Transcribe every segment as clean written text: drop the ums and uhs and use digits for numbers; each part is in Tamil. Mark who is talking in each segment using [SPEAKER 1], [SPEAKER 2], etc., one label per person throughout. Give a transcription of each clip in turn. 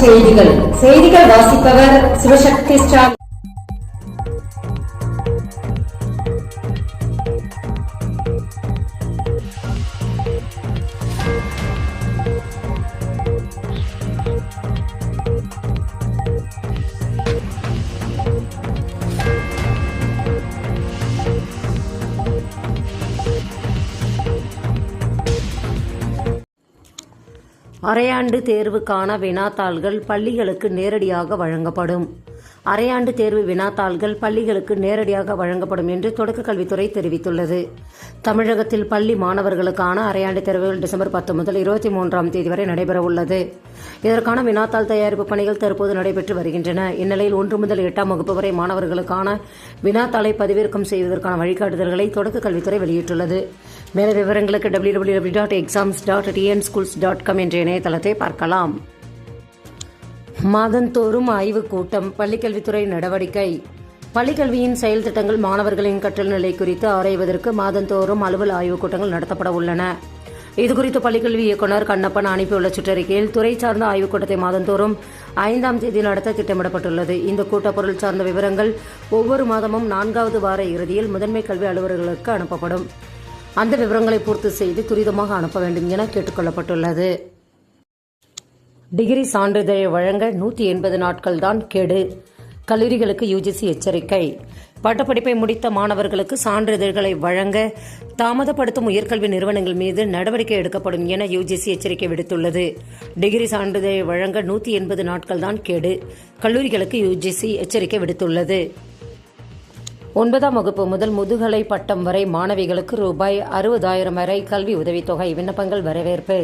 [SPEAKER 1] செய்திகள் வாசிப்பவர் சிவசக்தி ஸ்டாலின்.
[SPEAKER 2] அரையாண்டு தேர்வுக்கான வினாத்தாள்கள் பள்ளிகளுக்கு நேரடியாக வழங்கப்படும். அரையாண்டு தேர்வு வினாத்தாள்கள் பள்ளிகளுக்கு நேரடியாக வழங்கப்படும் என்று தொடக்கக் கல்வித்துறை தெரிவித்துள்ளது. தமிழகத்தில் பள்ளி மாணவர்களுக்கான அரையாண்டு தேர்வுகள் டிசம்பர் 10 முதல் 23ஆம் தேதி வரை நடைபெறவுள்ளது. இதற்கான வினாத்தாள் தயாரிப்பு பணிகள் தற்போது நடைபெற்று வருகின்றன. இந்நிலையில் 1 முதல் 8ஆம் வகுப்பு வரை மாணவர்களுக்கான வினாத்தாளை பதிவிறக்கம் செய்வதற்கான வழிகாட்டுதல்களை தொடக்கக் கல்வித்துறை வெளியிட்டுள்ளது. மேல விவரங்களுக்கு www.exams.tnschools.com என்ற இணையதளத்தை பார்க்கலாம். மாதந்தோறும் ஆய்வுக் கூட்டம். பள்ளிக்கல்வித்துறை நடவடிக்கை. பள்ளிக்கல்வியின் செயல் திட்டங்கள், மாணவர்களின் கற்றல் நிலை குறித்து ஆராய்வதற்கு மாதந்தோறும் அலுவல் ஆய்வுக் கூட்டங்கள் நடத்தப்பட உள்ளன. இதுகுறித்து பள்ளிக்கல்வி இயக்குநர் கண்ணப்பன் அனுப்பியுள்ள சுற்றறிக்கையில், துறை சார்ந்த ஆய்வுக் கூட்டத்தை மாதந்தோறும் 5ஆம் தேதி நடத்த திட்டமிடப்பட்டுள்ளது. இந்த கூட்டப்பொருள் சார்ந்த விவரங்கள் ஒவ்வொரு மாதமும் 4வது வார இறுதியில் முதன்மை கல்வி அலுவலர்களுக்கு அனுப்பப்படும். அந்த விவரங்களை பூர்த்தி செய்து துரிதமாக அனுப்ப வேண்டும் என கேட்டுக் கொள்ளப்பட்டுள்ளது. டிகிரி சான்றிதழை வழங்க 180 நாட்கள் தான் கெடு. கல்லூரிகளுக்கு யுஜிசி எச்சரிக்கை. பட்டப்படிப்பை முடித்த மாணவர்களுக்கு சான்றிதழ்களை வழங்க தாமதப்படுத்தும் உயர்கல்வி நிறுவனங்கள் மீது நடவடிக்கை எடுக்கப்படும் என யுஜிசி எச்சரிக்கை விடுத்துள்ளது. டிகிரி சான்றிதழை வழங்க 180 நாட்கள் தான் கெடு. கல்லூரிகளுக்கு யுஜிசி எச்சரிக்கை விடுத்துள்ளது. 9ஆம் வகுப்பு முதல் முதுகலை பட்டம் வரை மாணவிகளுக்கு ரூபாய் 60,000 வரை கல்வி உதவித்தொகை. விண்ணப்பங்கள் வரவேற்பு.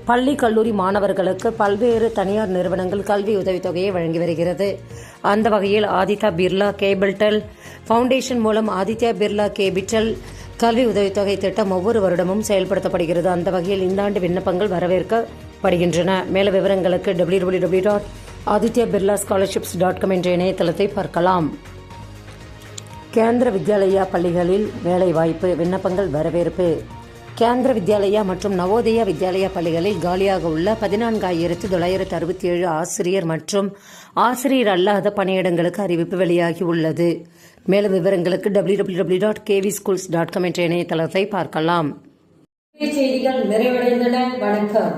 [SPEAKER 2] பள்ளி கல்லூரி மாணவர்களுக்கு பல்வேறு தனியார் நிறுவனங்கள் கல்வி உதவித்தொகையை வழங்கி வருகிறது. அந்த வகையில் ஆதித்யா பிர்லா கேபிட்டல் ஃபவுண்டேஷன் மூலம் ஆதித்யா பிர்லா கேபிட்டல் கல்வி உதவித்தொகை திட்டம் ஒவ்வொரு வருடமும் செயல்படுத்தப்படுகிறது. அந்த வகையில் இந்த ஆண்டு விண்ணப்பங்கள் வரவேற்கப்படுகின்றன. மேல விவரங்களுக்கு www.adityabirscholarship.com என்ற இணையதளத்தை பார்க்கலாம். கேந்திர வித்யாலயா பள்ளிகளில் வேலைவாய்ப்பு. விண்ணப்பங்கள் வரவேற்பு. கேந்திர வித்யாலயா மற்றும் நவோதயா வித்யாலயா பள்ளிகளில் காலியாக உள்ள 14,967 ஆசிரியர் மற்றும் ஆசிரியர் அல்லாத பணியிடங்களுக்கு அறிவிப்பு வெளியாகி உள்ளது. மேலும் விவரங்களுக்கு www.kvschools.com என்ற இணையதளத்தை பார்க்கலாம்.
[SPEAKER 1] செய்திகள் நிறைவடைந்தன. வணக்கம்.